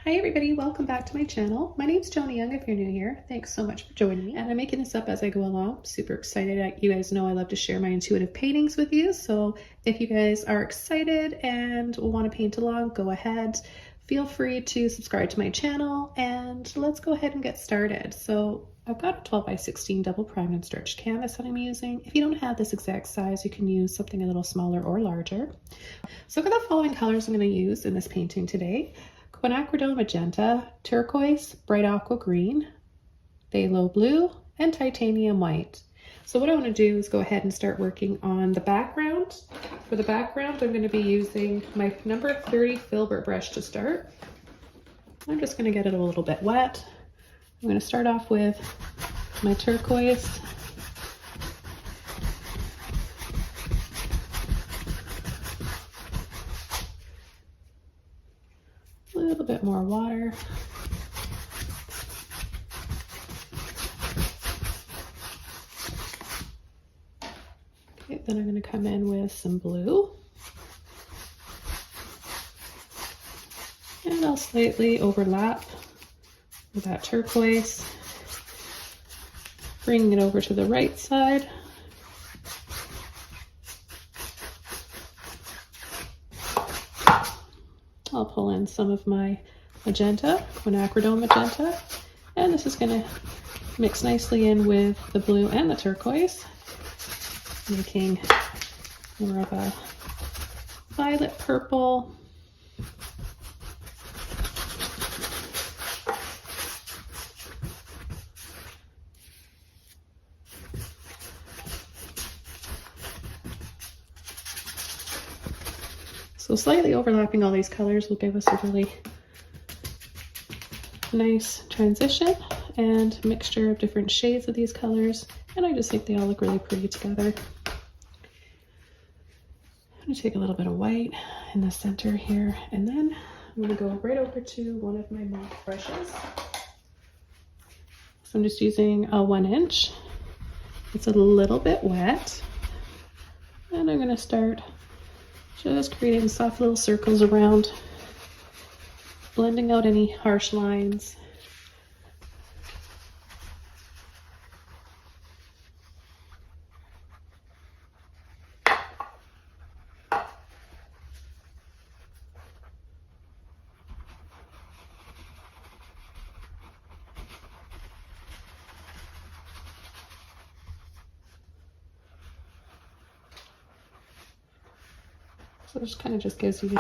Hi everybody, welcome back to my channel. My name's Joni Young if you're new here. Thanks so much for joining me. And I'm making this up as I go along. Super excited. You guys know I love to share my intuitive paintings with you. So if you guys are excited and want to paint along, go ahead. Feel free to subscribe to my channel and let's go ahead and get started. So I've got a 12 by 16 double primed and stretched canvas that I'm using. If you don't have this exact size, you can use something a little smaller or larger. So I've got the following colors I'm going to use in this painting today. Quinacridone Magenta, Turquoise, Bright Aqua Green, Phthalo Blue, and Titanium White. So what I want to do is go ahead and start working on the background. For the background, I'm going to be using my number 30 filbert brush to start. I'm just going to get it a little bit wet. I'm going to start off with my turquoise. A little bit more water. Okay, then I'm going to come in with some blue. And I'll slightly overlap with that turquoise, bringing it over to the right side. I'll pull in some of my magenta, Quinacridone Magenta, and this is going to mix nicely in with the blue and the turquoise, making more of a violet purple. So slightly overlapping all these colors will give us a really nice transition and mixture of different shades of these colors. And I just think they all look really pretty together. I'm going to take a little bit of white in the center here, and then I'm going to go right over to one of my mop brushes. So I'm just using a 1-inch. It's a little bit wet. And I'm going to start just creating soft little circles around, blending out any harsh lines. So this kind of just gives you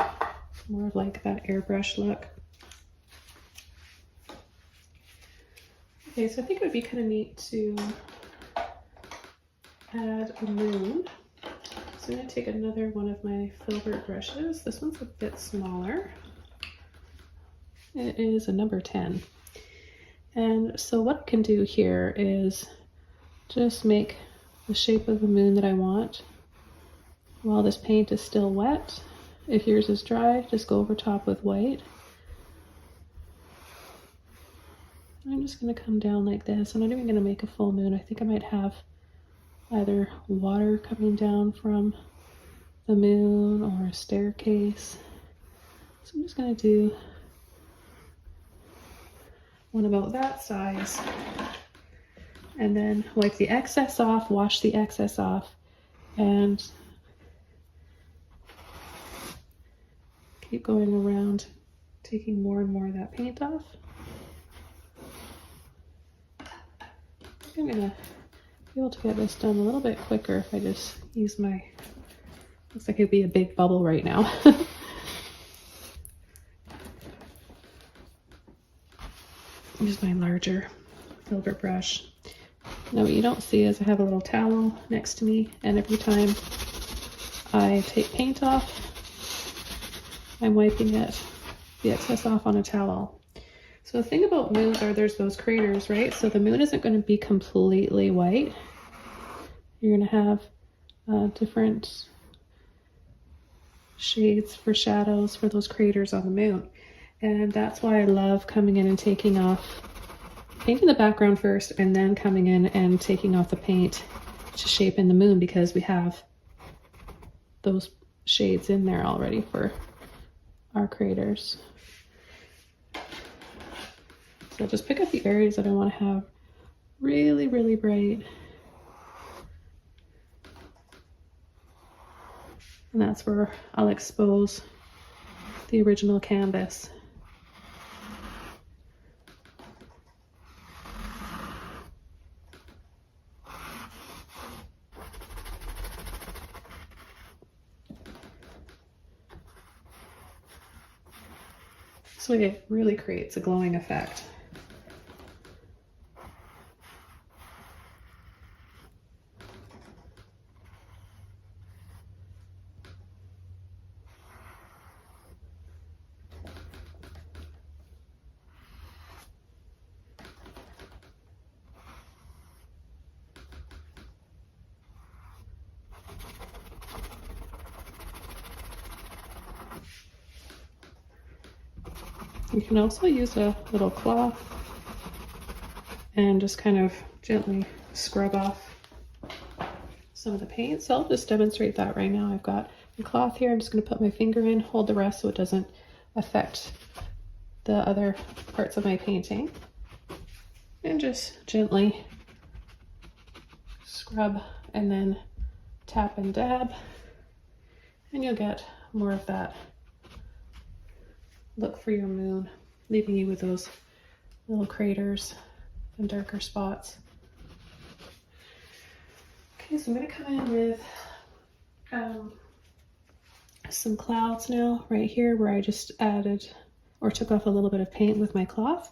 more of like that airbrush look. Okay, so I think it would be kind of neat to add a moon. So I'm going to take another one of my filbert brushes. This one's a bit smaller. It is a number 10. And so what I can do here is just make the shape of the moon that I want while this paint is still wet. If yours is dry, just go over top with white. I'm just going to come down like this. I'm not even going to make a full moon. I think I might have either water coming down from the moon or a staircase. So I'm just going to do one about that size. And then wipe the excess off, wash the excess off, and keep going around, taking more and more of that paint off. I'm gonna be able to get this done a little bit quicker if I just use my, looks like it'd be a big bubble right now. Use my larger filbert brush. Now what you don't see is I have a little towel next to me, and every time I take paint off, I'm wiping it, the excess off on a towel. So the thing about moons are there's those craters, right? So the moon isn't going to be completely white. You're going to have different shades for shadows for those craters on the moon. And that's why I love coming in and taking off, painting the background first, and then coming in and taking off the paint to shape in the moon, because we have those shades in there already for our craters. I'll just pick up the areas that I want to have really, really bright. And that's where I'll expose the original canvas. So it really creates a glowing effect. You can also use a little cloth and just kind of gently scrub off some of the paint. So I'll just demonstrate that right now. I've got the cloth here. I'm just going to put my finger in, hold the rest so it doesn't affect the other parts of my painting. And just gently scrub and then tap and dab. And you'll get more of that look for your moon, leaving you with those little craters and darker spots. Okay, so I'm going to come in with some clouds now, right here where I just added or took off a little bit of paint with my cloth.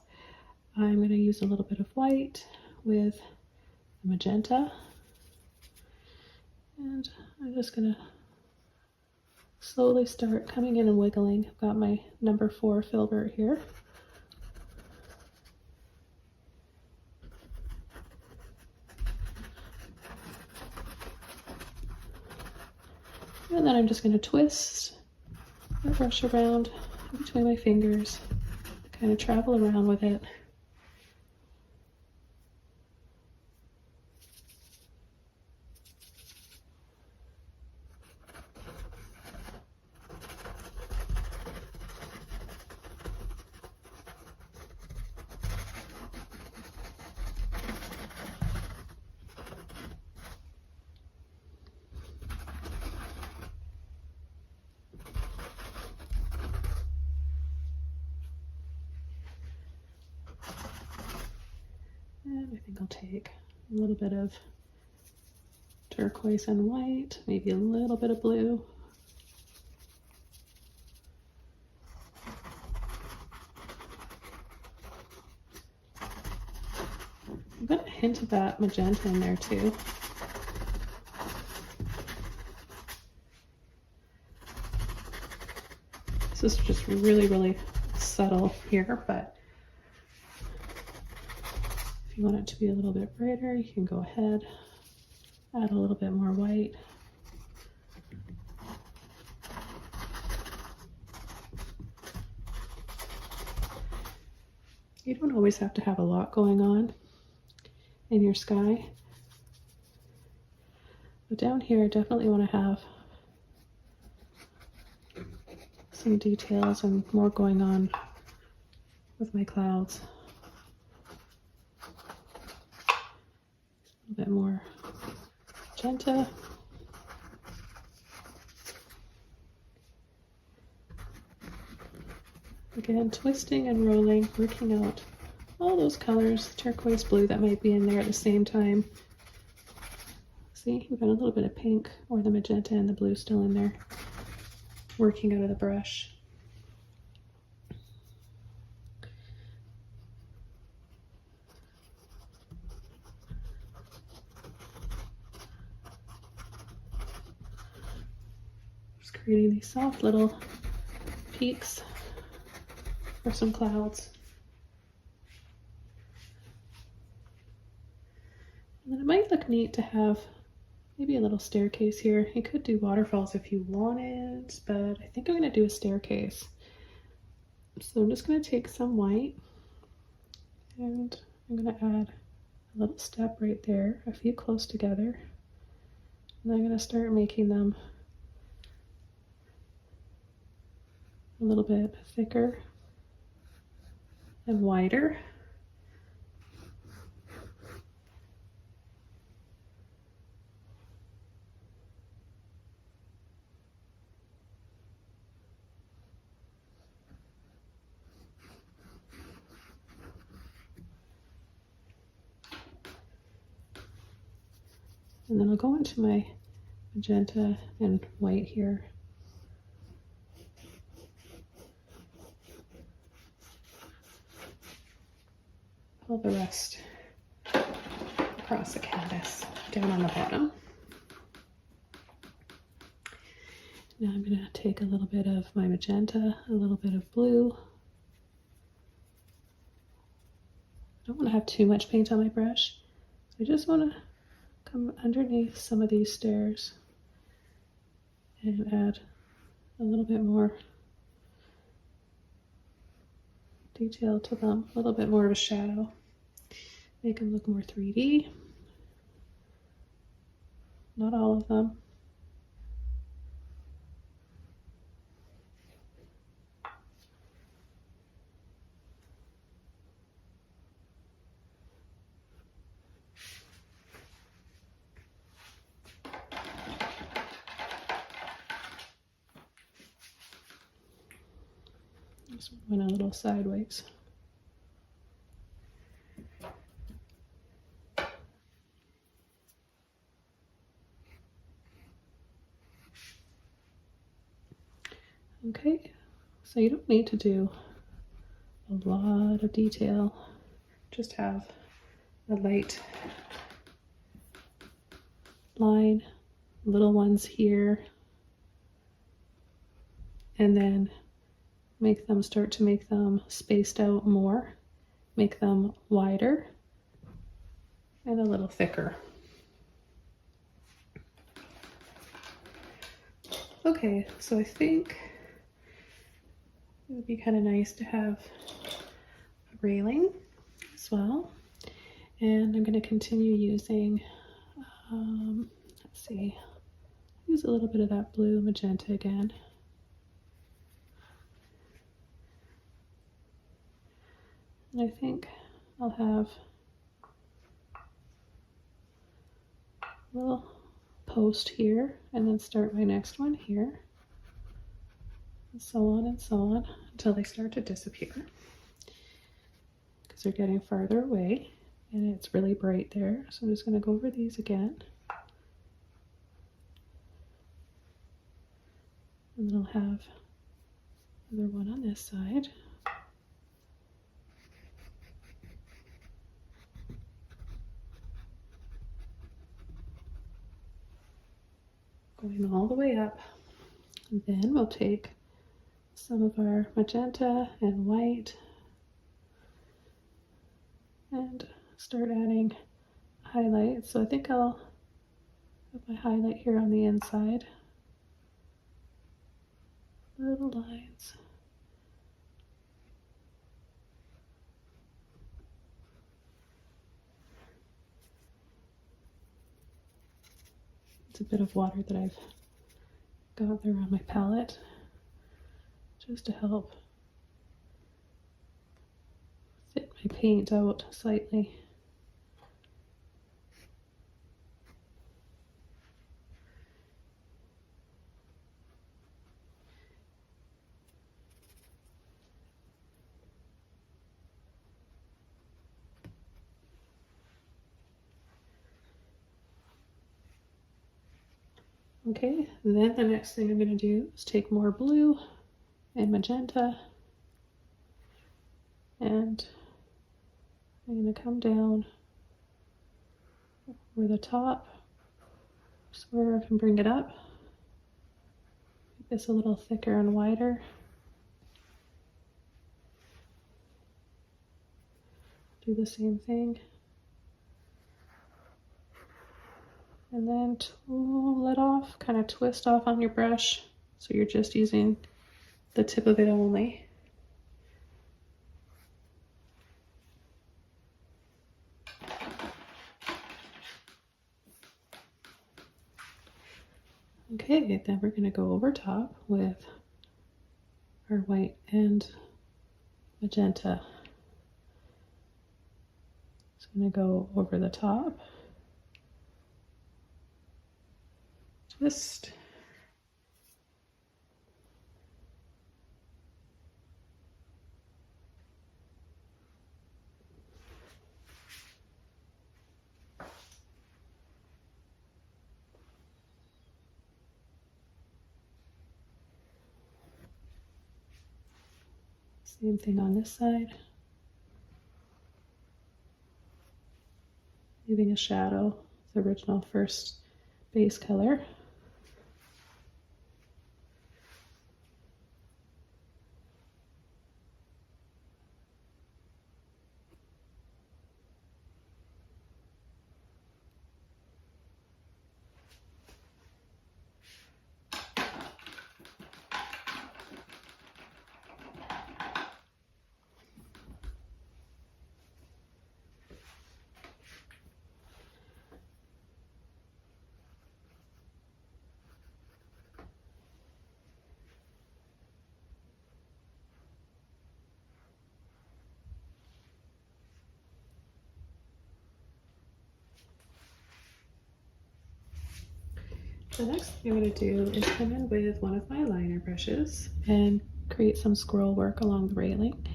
I'm going to use a little bit of white with magenta, and I'm just going to slowly start coming in and wiggling. I've got my number 4 filbert here. And then I'm just going to twist my brush around between my fingers, kind of travel around with it. And I think I'll take a little bit of turquoise and white, maybe a little bit of blue. I've got a hint of that magenta in there too. This is just really, really subtle here, but if you want it to be a little bit brighter, you can go ahead, add a little bit more white. You don't always have to have a lot going on in your sky. But down here, I definitely want to have some details and more going on with my clouds. A bit more magenta. Again, twisting and rolling, working out all those colors, turquoise blue that might be in there at the same time. See, we've got a little bit of pink or the magenta and the blue still in there, working out of the brush. Just creating these soft little peaks for some clouds. And then it might look neat to have maybe a little staircase here. You could do waterfalls if you wanted, but I think I'm going to do a staircase. So I'm just going to take some white and I'm going to add a little step right there, a few close together. And I'm going to start making them a little bit thicker and wider. And then I'll go into my magenta and white here. Pull the rest across the canvas, down on the bottom. Now I'm going to take a little bit of my magenta, a little bit of blue. I don't want to have too much paint on my brush. I just want to come underneath some of these stairs and add a little bit more detail to them, a little bit more of a shadow. Make them look more 3D. Not all of them. This one went a little sideways. Okay, so you don't need to do a lot of detail. Just have a light line, little ones here, and then start to make them spaced out more, make them wider and a little thicker. Okay, so I think it would be kind of nice to have a railing as well. And I'm going to continue using, let's see, use a little bit of that blue magenta again. And I think I'll have a little post here and then start my next one here. And so on until they start to disappear. Because they're getting farther away and it's really bright there. So I'm just going to go over these again. And then I'll have another one on this side. Going all the way up. And then we'll take some of our magenta and white and start adding highlights. So I think I'll put my highlight here on the inside. Little lines. It's a bit of water that I've got there on my palette just to help fit my paint out slightly. Okay, and then the next thing I'm going to do is take more blue and magenta, and I'm going to come down over the top, just where I can bring it up, make this a little thicker and wider. Do the same thing. And then tool it off, kind of twist off on your brush so you're just using the tip of it only. Okay, then we're going to go over top with our white and magenta. It's going to go over the top. Twist. Same thing on this side. Leaving a shadow, the original first base color. The next thing I'm going to do is come in with one of my liner brushes and create some scroll work along the railing.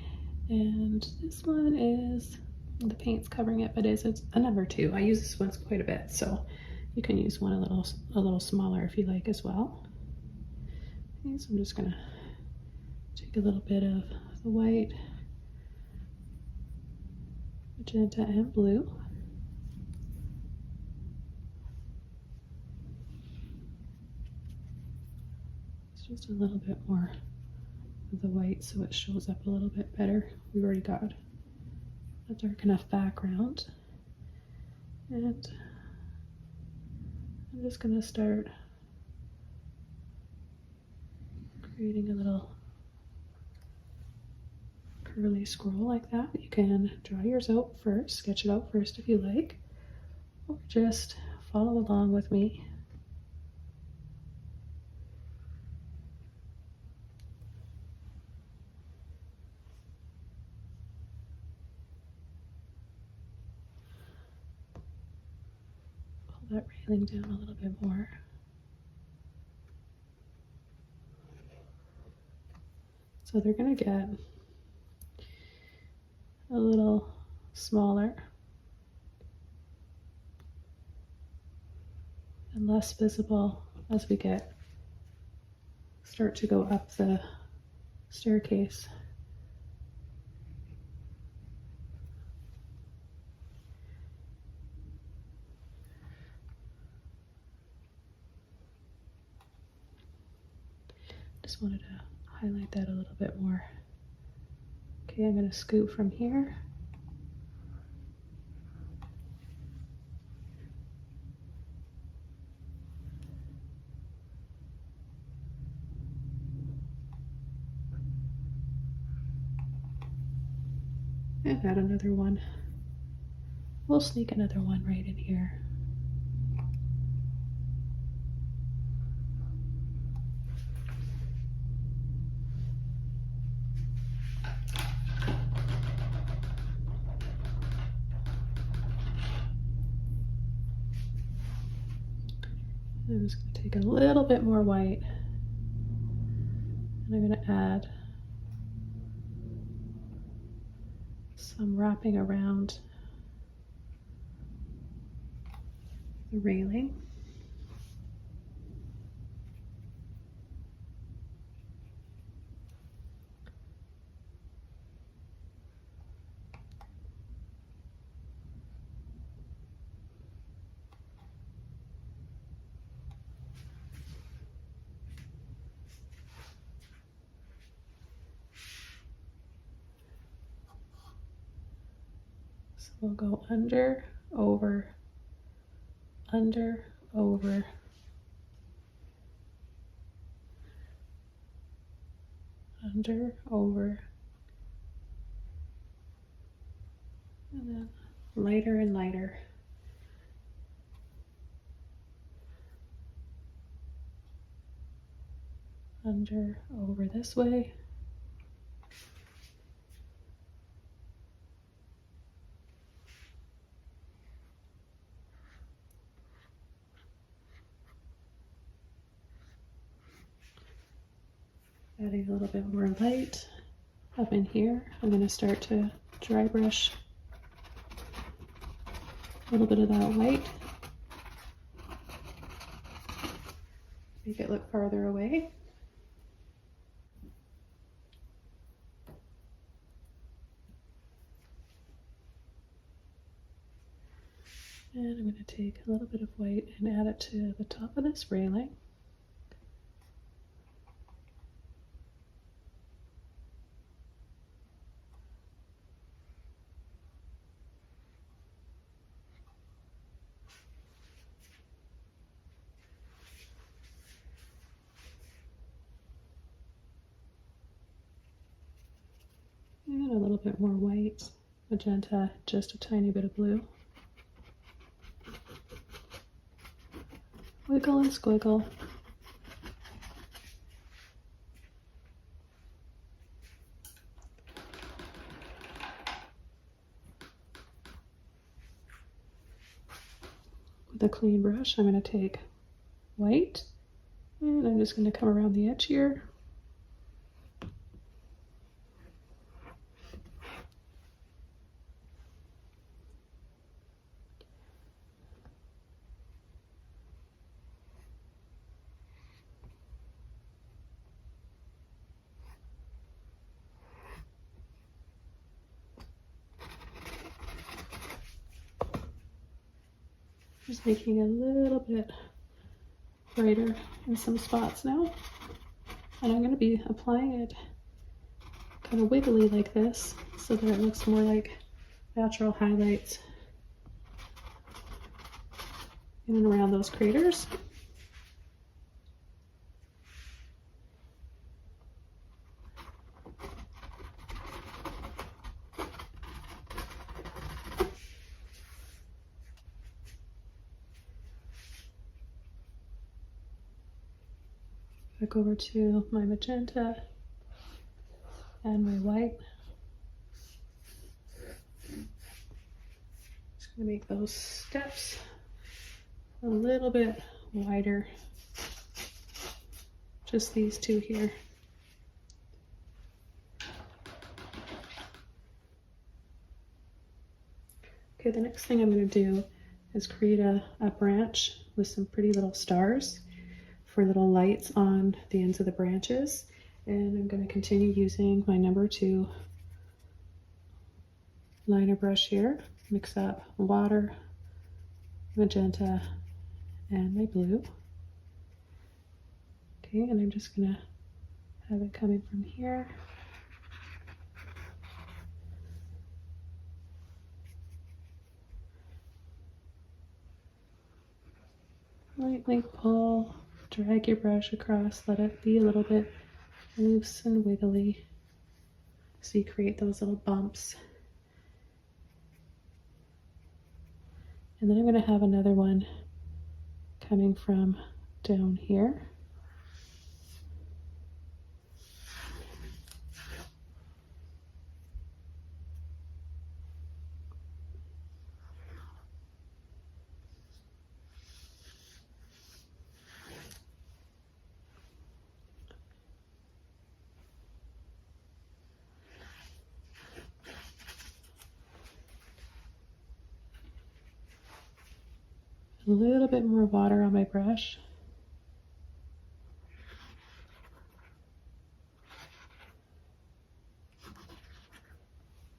And this one is, the paint's covering it, but it's a number 2. I use this one quite a bit, so you can use one a little smaller if you like as well. Okay, so I'm just going to take a little bit of the white, magenta, and blue. Just a little bit more of the white so it shows up a little bit better. We've already got a dark enough background. And I'm just going to start creating a little curly scroll like that. You can draw yours out first, sketch it out first if you like, or just follow along with me. That railing down a little bit more. So they're going to get a little smaller and less visible as we start to go up the staircase. Just wanted to highlight that a little bit more. Okay, I'm going to scoot from here. And add another one. We'll sneak another one right in here. I'm just going to take a little bit more white and I'm going to add some wrapping around the railing. So we'll go under, over, under, over, under, over, and then lighter and lighter. Under, over this way. Adding a little bit more light up in here. I'm going to start to dry brush a little bit of that white. Make it look farther away. And I'm going to take a little bit of white and add it to the top of this railing. And a little bit more white, magenta, just a tiny bit of blue. Wiggle and squiggle. With a clean brush, I'm going to take white, and I'm just going to come around the edge here. Just making a little bit brighter in some spots now. And I'm going to be applying it kind of wiggly like this so that it looks more like natural highlights in and around those craters. Back over to my magenta and my white. Just gonna make those steps a little bit wider. Just these two here. Okay, the next thing I'm gonna do is create a branch with some pretty little stars for little lights on the ends of the branches. And I'm going to continue using my number 2 liner brush here. Mix up water, magenta, and my blue. Okay, and I'm just going to have it coming from here. Lightly pull. Drag your brush across, let it be a little bit loose and wiggly so you create those little bumps. And then I'm going to have another one coming from down here. A little bit more water on my brush.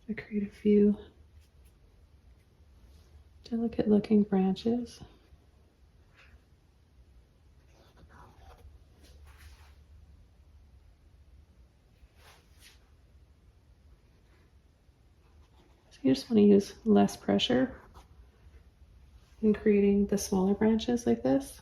I create a few delicate looking branches. So you just want to use less pressure in creating the smaller branches like this.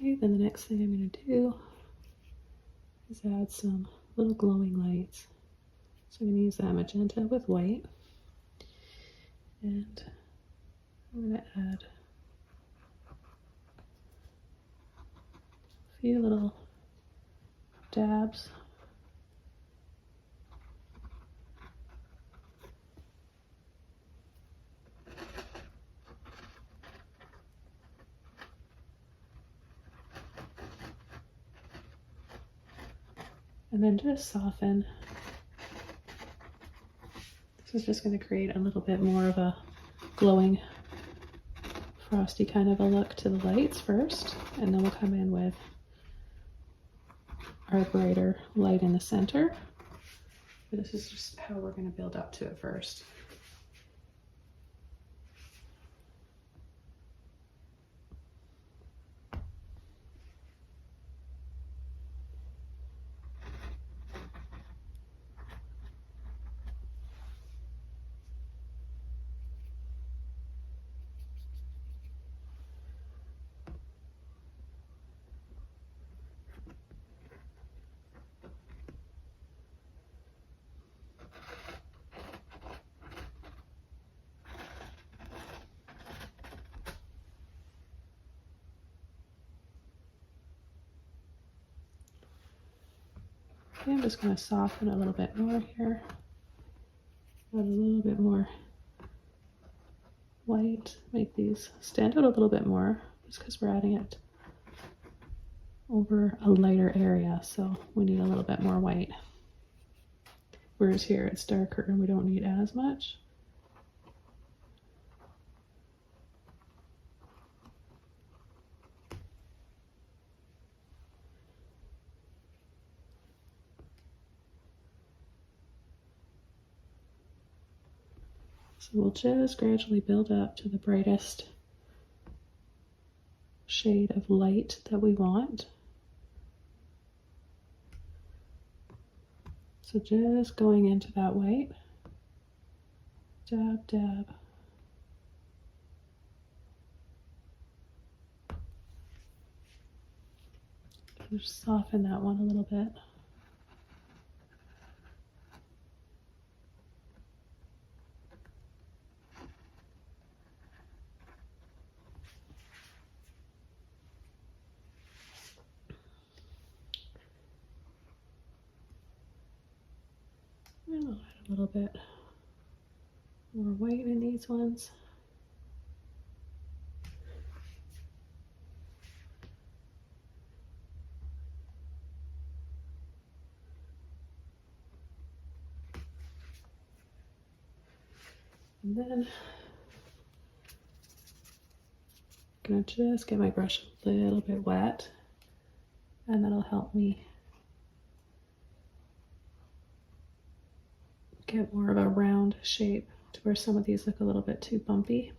Okay, then the next thing I'm going to do is add some little glowing lights. So I'm going to use that magenta with white, and I'm going to add a few little dabs. And then just soften. This is just going to create a little bit more of a glowing, frosty kind of a look to the lights first, and then we'll come in with our brighter light in the center. But this is just how we're going to build up to it first. Okay, I'm just going to soften a little bit more here. Add a little bit more white, make these stand out a little bit more, just because we're adding it over a lighter area, so we need a little bit more white. Whereas here it's darker and we don't need as much. So we'll just gradually build up to the brightest shade of light that we want. So just going into that white, dab, dab. Just soften that one a little bit. And I'll add a little bit more white in these ones. And then I'm gonna just get my brush a little bit wet, and that'll help me get more of a round shape to where some of these look a little bit too bumpy.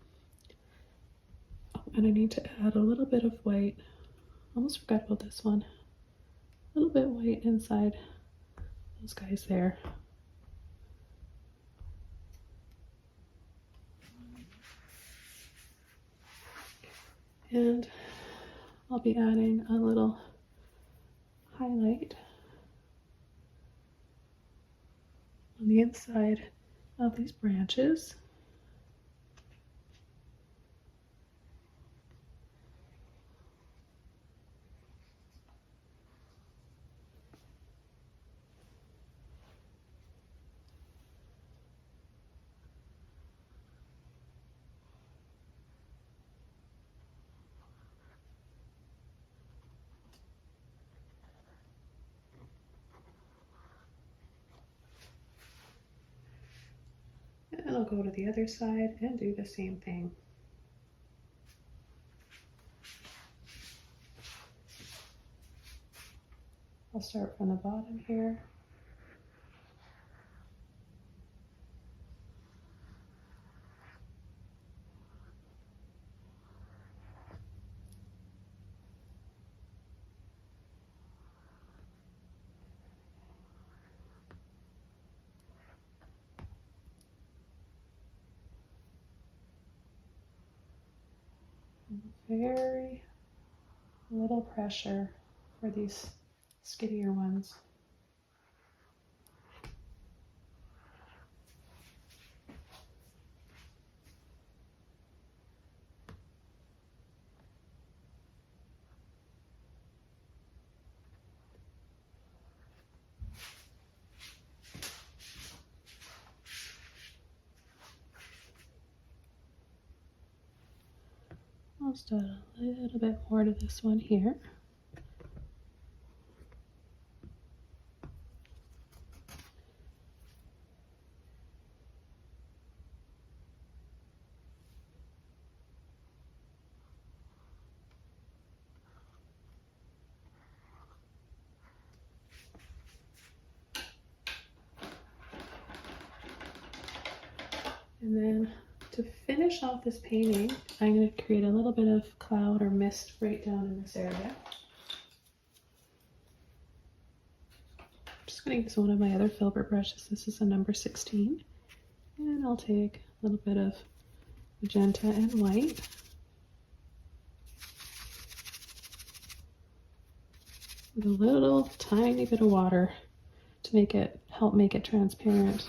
Oh, and I need to add a little bit of white. Almost forgot about this one. A little bit white inside those guys there. And I'll be adding a little highlight on the inside of these branches. And I'll go to the other side and do the same thing. I'll start from the bottom here. Very a little pressure for these skinnier ones. I'll just add a little bit more to this one here. And then to finish off this painting, I'm going to create a little bit of cloud or mist right down in this area. I'm just going to use one of my other filbert brushes. This is a number 16. And I'll take a little bit of magenta and white. With a little tiny bit of water to help make it transparent.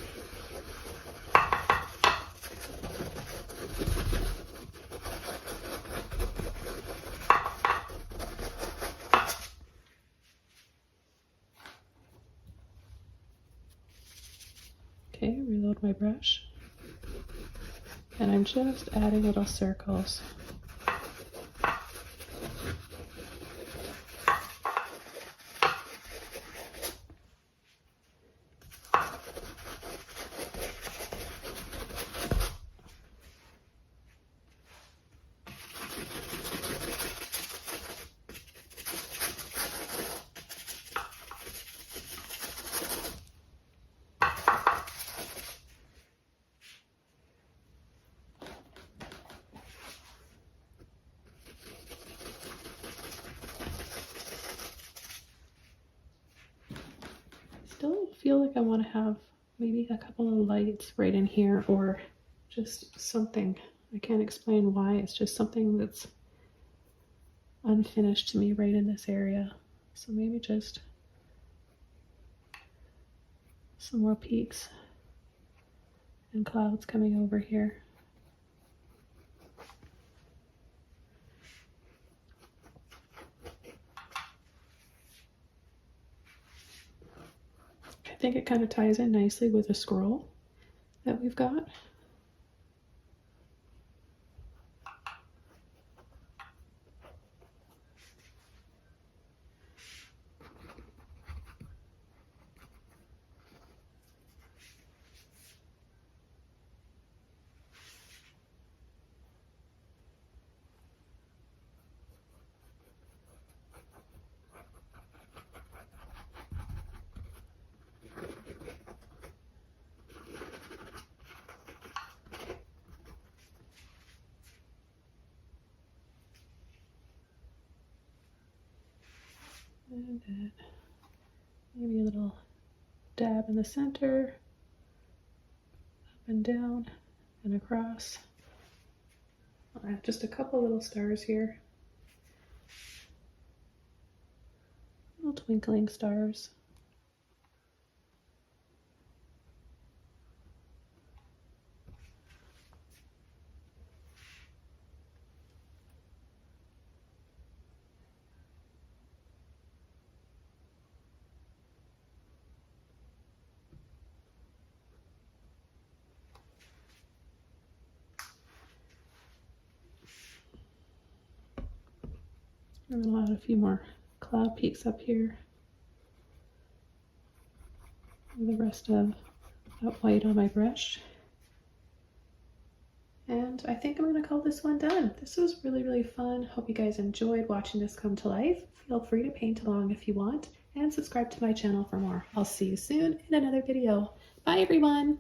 Okay, reload my brush. And I'm just adding little circles. Still feel like I want to have maybe a couple of lights right in here, or just something. I can't explain why. It's just something that's unfinished to me right in this area. So maybe just some more peaks and clouds coming over here. I think it kind of ties in nicely with the scroll that we've got. And then maybe a little dab in the center, up and down and across. I have just a couple little stars here. Little twinkling stars. And then I'll add a few more cloud peaks up here. And the rest of that white on my brush. And I think I'm going to call this one done. This was really, really fun. Hope you guys enjoyed watching this come to life. Feel free to paint along if you want, and subscribe to my channel for more. I'll see you soon in another video. Bye, everyone.